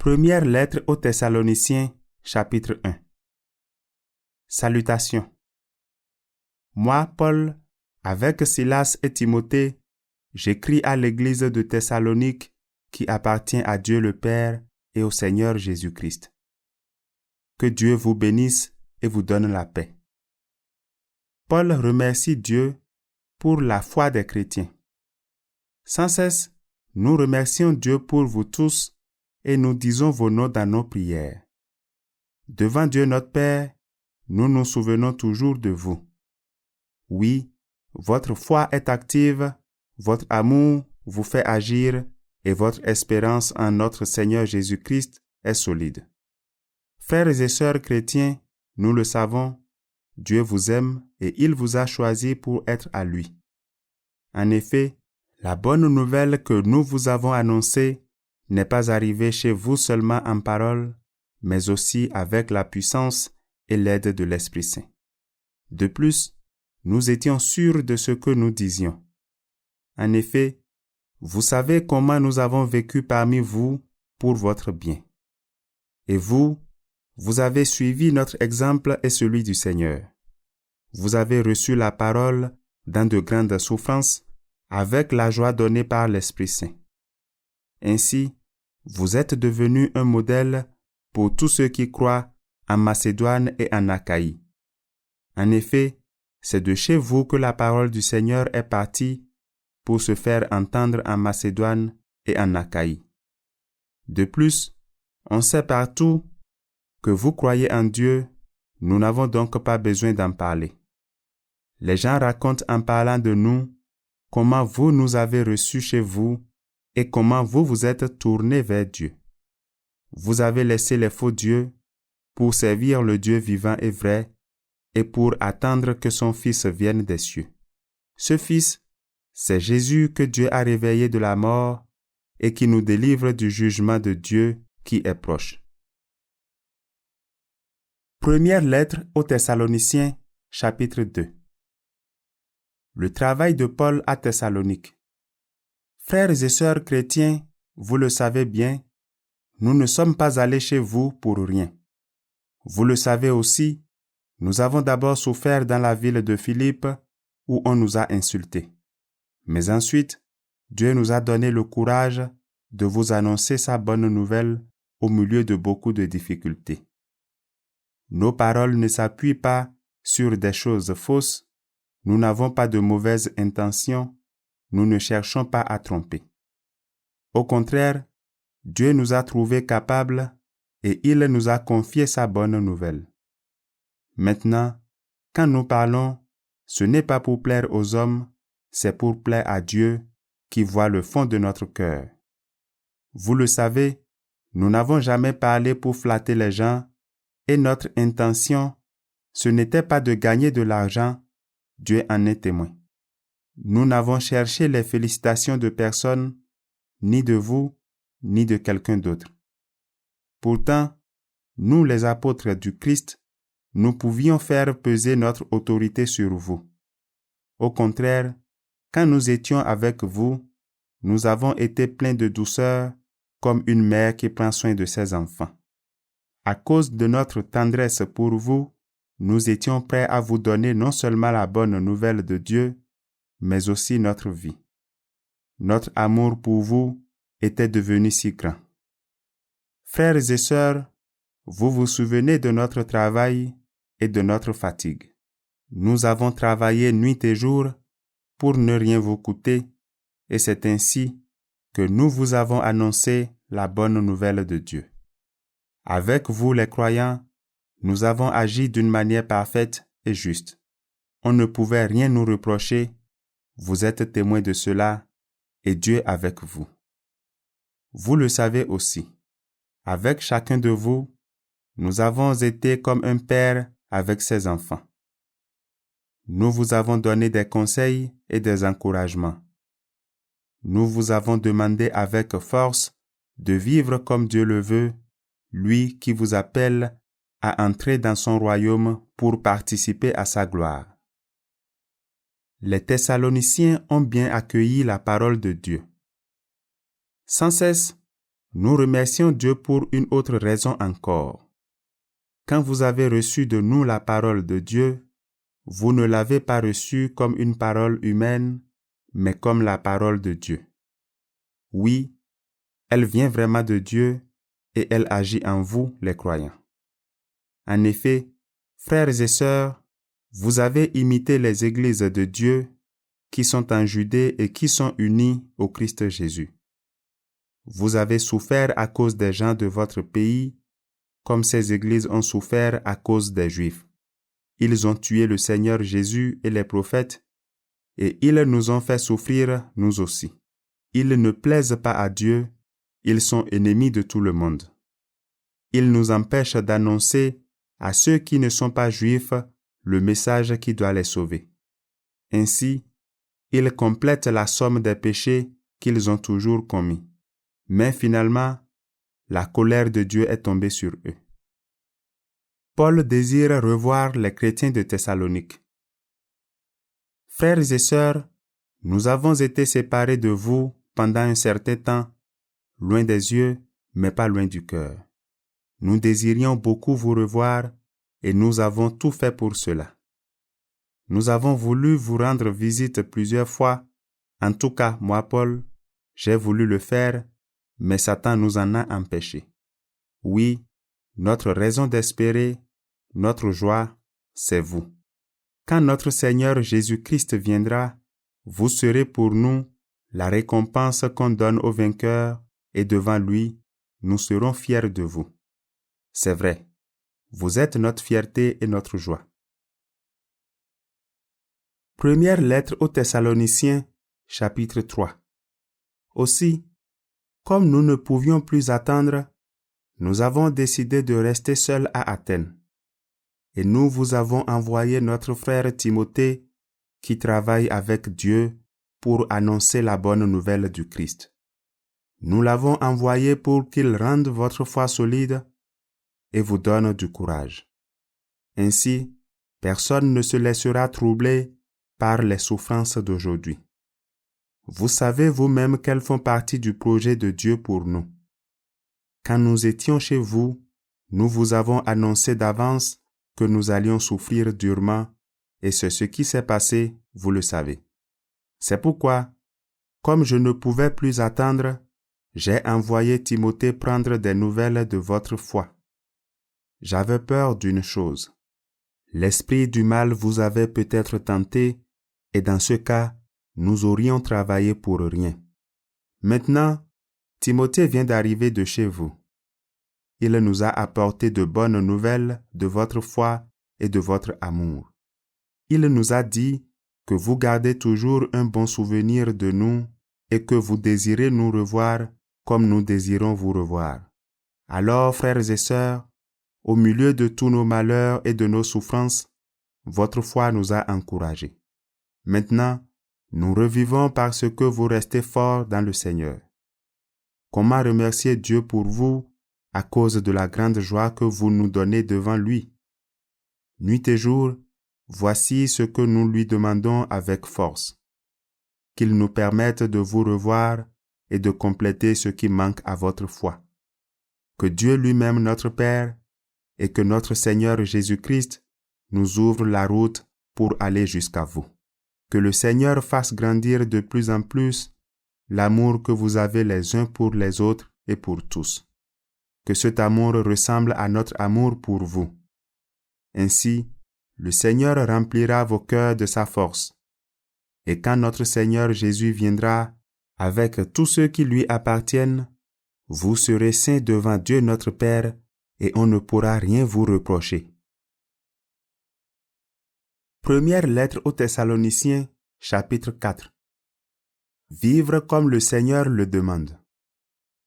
Première lettre aux Thessaloniciens, chapitre 1. Salutations. Moi, Paul, avec Silas et Timothée, j'écris à l'église de Thessalonique qui appartient à Dieu le Père et au Seigneur Jésus-Christ. Que Dieu vous bénisse et vous donne la paix. Paul remercie Dieu pour la foi des chrétiens. Sans cesse, nous remercions Dieu pour vous tous et nous disons vos noms dans nos prières. Devant Dieu notre Père, nous nous souvenons toujours de vous. Oui, votre foi est active, votre amour vous fait agir et votre espérance en notre Seigneur Jésus-Christ est solide. Frères et sœurs chrétiens, nous le savons, Dieu vous aime et il vous a choisi pour être à lui. En effet, la bonne nouvelle que nous vous avons annoncée n'est pas arrivée chez vous seulement en parole, mais aussi avec la puissance et l'aide de l'Esprit Saint. De plus, nous étions sûrs de ce que nous disions. En effet, vous savez comment nous avons vécu parmi vous pour votre bien. Et vous avez suivi notre exemple et celui du Seigneur. Vous avez reçu la parole dans de grandes souffrances avec la joie donnée par l'Esprit Saint. Ainsi, vous êtes devenus un modèle pour tous ceux qui croient en Macédoine et en Achaïe. En effet, c'est de chez vous que la parole du Seigneur est partie pour se faire entendre en Macédoine et en Achaïe. De plus, on sait partout que vous croyez en Dieu, nous n'avons donc pas besoin d'en parler. Les gens racontent en parlant de nous comment vous nous avez reçus chez vous et comment vous vous êtes tournés vers Dieu. Vous avez laissé les faux dieux pour servir le Dieu vivant et vrai et pour attendre que son Fils vienne des cieux. Ce Fils, c'est Jésus que Dieu a réveillé de la mort et qui nous délivre du jugement de Dieu qui est proche. Première lettre aux Thessaloniciens, chapitre 2. Le travail de Paul à Thessalonique. Frères et sœurs chrétiens, vous le savez bien, nous ne sommes pas allés chez vous pour rien. Vous le savez aussi, nous avons d'abord souffert dans la ville de Philippe où on nous a insultés. Mais ensuite, Dieu nous a donné le courage de vous annoncer sa bonne nouvelle au milieu de beaucoup de difficultés. Nos paroles ne s'appuient pas sur des choses fausses, nous n'avons pas de mauvaises intentions, nous ne cherchons pas à tromper. Au contraire, Dieu nous a trouvés capables et il nous a confié sa bonne nouvelle. Maintenant, quand nous parlons, ce n'est pas pour plaire aux hommes, c'est pour plaire à Dieu qui voit le fond de notre cœur. Vous le savez, nous n'avons jamais parlé pour flatter les gens et notre intention, ce n'était pas de gagner de l'argent, Dieu en est témoin. Nous n'avons cherché les félicitations de personne, ni de vous, ni de quelqu'un d'autre. Pourtant, nous les apôtres du Christ, nous pouvions faire peser notre autorité sur vous. Au contraire, quand nous étions avec vous, nous avons été pleins de douceur comme une mère qui prend soin de ses enfants. À cause de notre tendresse pour vous, nous étions prêts à vous donner non seulement la bonne nouvelle de Dieu, mais aussi notre vie. Notre amour pour vous était devenu si grand. Frères et sœurs, vous vous souvenez de notre travail et de notre fatigue. Nous avons travaillé nuit et jour pour ne rien vous coûter, et c'est ainsi que nous vous avons annoncé la bonne nouvelle de Dieu. Avec vous les croyants, nous avons agi d'une manière parfaite et juste. On ne pouvait rien nous reprocher, vous êtes témoins de cela, et Dieu avec vous. Vous le savez aussi. Avec chacun de vous, nous avons été comme un père avec ses enfants. Nous vous avons donné des conseils et des encouragements. Nous vous avons demandé avec force de vivre comme Dieu le veut, lui qui vous appelle à entrer dans son royaume pour participer à sa gloire. Les Thessaloniciens ont bien accueilli la parole de Dieu. Sans cesse, Nous remercions Dieu pour une autre raison encore. Quand vous avez reçu de nous la parole de Dieu, vous ne l'avez pas reçue comme une parole humaine, mais comme la parole de Dieu. Oui, elle vient vraiment de Dieu et elle agit en vous, les croyants. En effet, frères et sœurs, vous avez imité les églises de Dieu qui sont en Judée et qui sont unies au Christ Jésus. Vous avez souffert à cause des gens de votre pays, comme ces églises ont souffert à cause des Juifs. Ils ont tué le Seigneur Jésus et les prophètes, et ils nous ont fait souffrir, nous aussi. Ils ne plaisent pas à Dieu, ils sont ennemis de tout le monde. Ils nous empêchent d'annoncer à ceux qui ne sont pas juifs le message qui doit les sauver. Ainsi, ils complètent la somme des péchés qu'ils ont toujours commis. Mais finalement, la colère de Dieu est tombée sur eux. Paul désire revoir les chrétiens de Thessalonique. Frères et sœurs, nous avons été séparés de vous pendant un certain temps, loin des yeux, mais pas loin du cœur. Nous désirions beaucoup vous revoir et nous avons tout fait pour cela. Nous avons voulu vous rendre visite plusieurs fois. En tout cas, moi, Paul, j'ai voulu le faire, mais Satan nous en a empêchés. Oui, notre raison d'espérer, notre joie, c'est vous. Quand notre Seigneur Jésus-Christ viendra, vous serez pour nous la récompense qu'on donne aux vainqueurs et devant lui, nous serons fiers de vous. C'est vrai, vous êtes notre fierté et notre joie. Première lettre aux Thessaloniciens, chapitre 3. Aussi, comme nous ne pouvions plus attendre, nous avons décidé de rester seuls à Athènes. Et nous vous avons envoyé notre frère Timothée qui travaille avec Dieu pour annoncer la bonne nouvelle du Christ. Nous l'avons envoyé pour qu'il rende votre foi solide et vous donne du courage. Ainsi, personne ne se laissera troubler par les souffrances d'aujourd'hui. Vous savez vous-même qu'elles font partie du projet de Dieu pour nous. Quand nous étions chez vous, nous vous avons annoncé d'avance que nous allions souffrir durement, et c'est ce qui s'est passé, vous le savez. C'est pourquoi, comme je ne pouvais plus attendre, j'ai envoyé Timothée prendre des nouvelles de votre foi. J'avais peur d'une chose. L'esprit du mal vous avait peut-être tenté, et dans ce cas, nous aurions travaillé pour rien. Maintenant, Timothée vient d'arriver de chez vous. Il nous a apporté de bonnes nouvelles de votre foi et de votre amour. Il nous a dit que vous gardez toujours un bon souvenir de nous et que vous désirez nous revoir comme nous désirons vous revoir. Alors, frères et sœurs, au milieu de tous nos malheurs et de nos souffrances, votre foi nous a encouragés. Maintenant, nous revivons parce que vous restez forts dans le Seigneur. Comment remercier Dieu pour vous à cause de la grande joie que vous nous donnez devant lui? Nuit et jour, voici ce que nous lui demandons avec force. Qu'il nous permette de vous revoir et de compléter ce qui manque à votre foi. Que Dieu lui-même notre Père et que notre Seigneur Jésus-Christ nous ouvre la route pour aller jusqu'à vous. Que le Seigneur fasse grandir de plus en plus l'amour que vous avez les uns pour les autres et pour tous. Que cet amour ressemble à notre amour pour vous. Ainsi, le Seigneur remplira vos cœurs de sa force. Et quand notre Seigneur Jésus viendra avec tous ceux qui lui appartiennent, vous serez saints devant Dieu notre Père et on ne pourra rien vous reprocher. Première lettre aux Thessaloniciens, chapitre 4. Vivre comme le Seigneur le demande.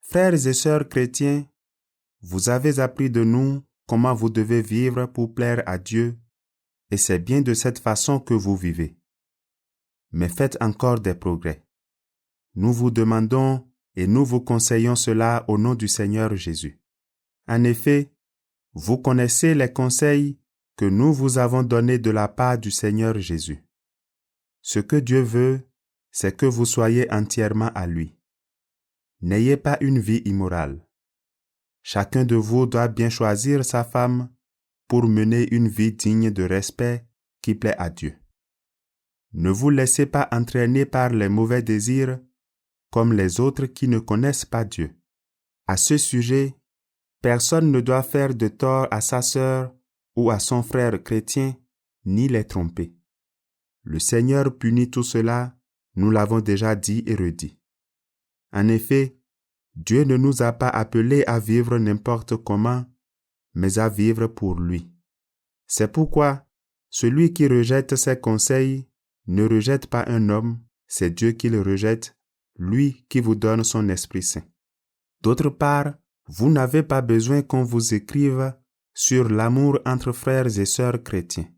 Frères et sœurs chrétiens, vous avez appris de nous comment vous devez vivre pour plaire à Dieu, et c'est bien de cette façon que vous vivez. Mais faites encore des progrès. Nous vous demandons et nous vous conseillons cela au nom du Seigneur Jésus. En effet, vous connaissez les conseils que nous vous avons donnés de la part du Seigneur Jésus. Ce que Dieu veut, c'est que vous soyez entièrement à lui. N'ayez pas une vie immorale. Chacun de vous doit bien choisir sa femme pour mener une vie digne de respect qui plaît à Dieu. Ne vous laissez pas entraîner par les mauvais désirs comme les autres qui ne connaissent pas Dieu. À ce sujet, personne ne doit faire de tort à sa sœur ou à son frère chrétien, ni les tromper. Le Seigneur punit tout cela, nous l'avons déjà dit et redit. En effet, Dieu ne nous a pas appelés à vivre n'importe comment, mais à vivre pour lui. C'est pourquoi, celui qui rejette ses conseils ne rejette pas un homme, c'est Dieu qui le rejette, lui qui vous donne son Esprit Saint. D'autre part, vous n'avez pas besoin qu'on vous écrive sur l'amour entre frères et sœurs chrétiens.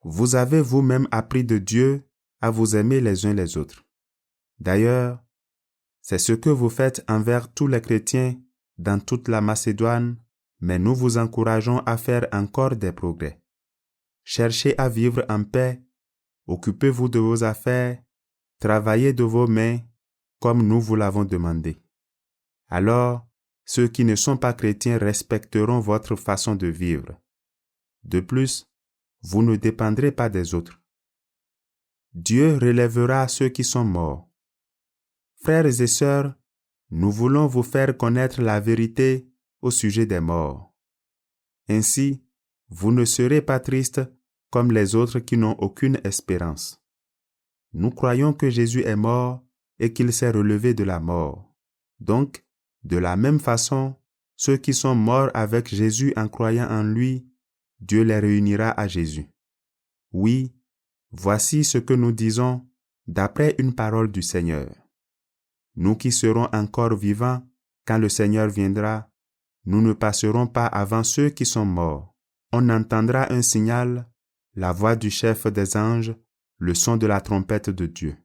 Vous avez vous-même appris de Dieu à vous aimer les uns les autres. D'ailleurs, c'est ce que vous faites envers tous les chrétiens dans toute la Macédoine, mais nous vous encourageons à faire encore des progrès. Cherchez à vivre en paix, occupez-vous de vos affaires, travaillez de vos mains, comme nous vous l'avons demandé. Alors, ceux qui ne sont pas chrétiens respecteront votre façon de vivre. De plus, vous ne dépendrez pas des autres. Dieu relèvera ceux qui sont morts. Frères et sœurs, nous voulons vous faire connaître la vérité au sujet des morts. Ainsi, vous ne serez pas tristes comme les autres qui n'ont aucune espérance. Nous croyons que Jésus est mort et qu'il s'est relevé de la mort. Donc, de la même façon, ceux qui sont morts avec Jésus en croyant en lui, Dieu les réunira à Jésus. Oui, voici ce que nous disons d'après une parole du Seigneur. Nous qui serons encore vivants quand le Seigneur viendra, nous ne passerons pas avant ceux qui sont morts. On entendra un signal, la voix du chef des anges, le son de la trompette de Dieu.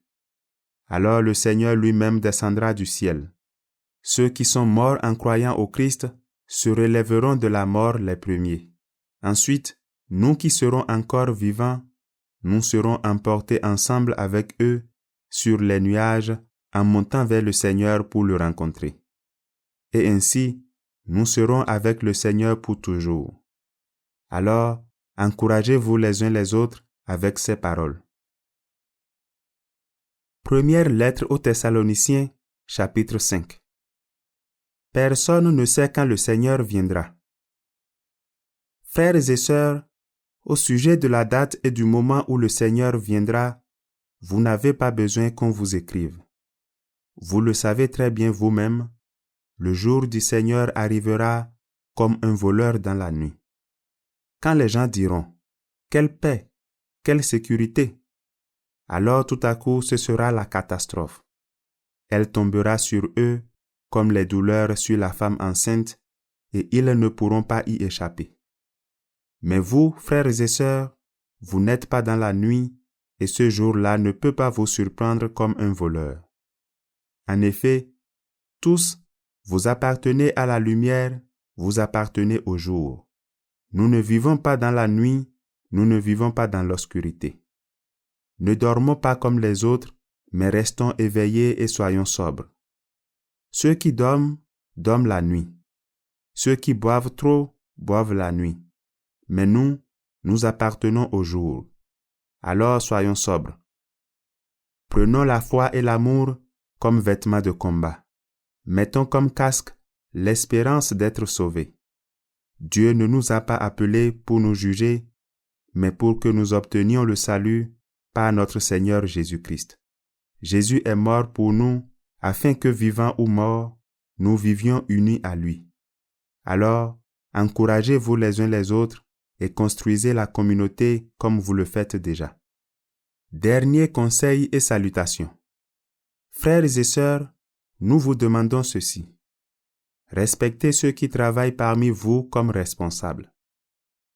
Alors le Seigneur lui-même descendra du ciel. Ceux qui sont morts en croyant au Christ se relèveront de la mort les premiers. Ensuite, nous qui serons encore vivants, nous serons emportés ensemble avec eux sur les nuages en montant vers le Seigneur pour le rencontrer. Et ainsi, nous serons avec le Seigneur pour toujours. Alors, encouragez-vous les uns les autres avec ces paroles. Première lettre aux Thessaloniciens, chapitre 5. Personne ne sait quand le Seigneur viendra. Frères et sœurs, au sujet de la date et du moment où le Seigneur viendra, vous n'avez pas besoin qu'on vous écrive. Vous le savez très bien vous-même, le jour du Seigneur arrivera comme un voleur dans la nuit. Quand les gens diront « Quelle paix, quelle sécurité !» alors tout à coup ce sera la catastrophe. Elle tombera sur eux comme les douleurs sur la femme enceinte, et ils ne pourront pas y échapper. Mais vous, frères et sœurs, vous n'êtes pas dans la nuit, et ce jour-là ne peut pas vous surprendre comme un voleur. En effet, tous, vous appartenez à la lumière, vous appartenez au jour. Nous ne vivons pas dans la nuit, nous ne vivons pas dans l'obscurité. Ne dormons pas comme les autres, mais restons éveillés et soyons sobres. Ceux qui dorment, dorment la nuit. Ceux qui boivent trop, boivent la nuit. Mais nous, nous appartenons au jour. Alors soyons sobres. Prenons la foi et l'amour comme vêtements de combat. Mettons comme casque l'espérance d'être sauvés. Dieu ne nous a pas appelés pour nous juger, mais pour que nous obtenions le salut par notre Seigneur Jésus-Christ. Jésus est mort pour nous, afin que vivants ou morts, nous vivions unis à lui. Alors, encouragez-vous les uns les autres et construisez la communauté comme vous le faites déjà. Dernier conseil et salutation. Frères et sœurs, nous vous demandons ceci. Respectez ceux qui travaillent parmi vous comme responsables.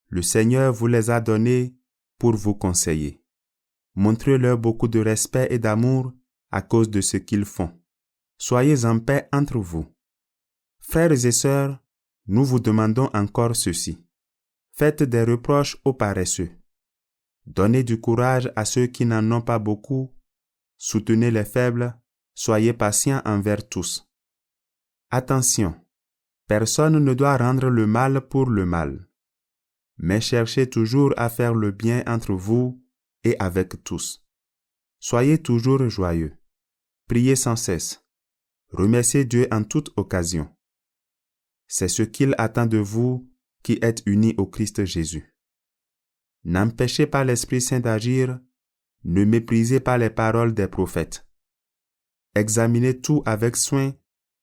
Le Seigneur vous les a donnés pour vous conseiller. Montrez-leur beaucoup de respect et d'amour à cause de ce qu'ils font. Soyez en paix entre vous. Frères et sœurs, nous vous demandons encore ceci. Faites des reproches aux paresseux. Donnez du courage à ceux qui n'en ont pas beaucoup. Soutenez les faibles. Soyez patients envers tous. Attention, Personne ne doit rendre le mal pour le mal, mais cherchez toujours à faire le bien entre vous et avec tous. Soyez toujours joyeux. Priez sans cesse. Remerciez Dieu en toute occasion. C'est ce qu'il attend de vous qui êtes unis au Christ Jésus. N'empêchez pas l'Esprit Saint d'agir, ne méprisez pas les paroles des prophètes. Examinez tout avec soin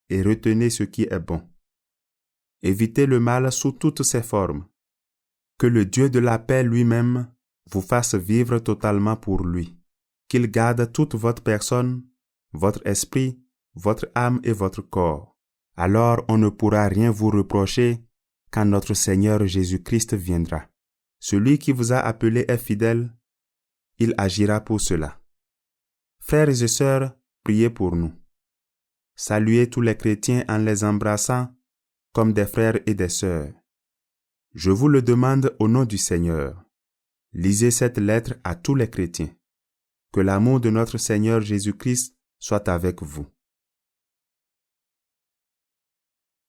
et retenez ce qui est bon. Évitez le mal sous toutes ses formes. Que le Dieu de la paix lui-même vous fasse vivre totalement pour lui. Qu'il garde toute votre personne, votre esprit, votre âme et votre corps. Alors on ne pourra rien vous reprocher quand notre Seigneur Jésus-Christ viendra. Celui qui vous a appelé est fidèle, il agira pour cela. Frères et sœurs, priez pour nous. Saluez tous les chrétiens en les embrassant comme des frères et des sœurs. Je vous le demande au nom du Seigneur. Lisez cette lettre à tous les chrétiens. Que l'amour de notre Seigneur Jésus-Christ soit avec vous.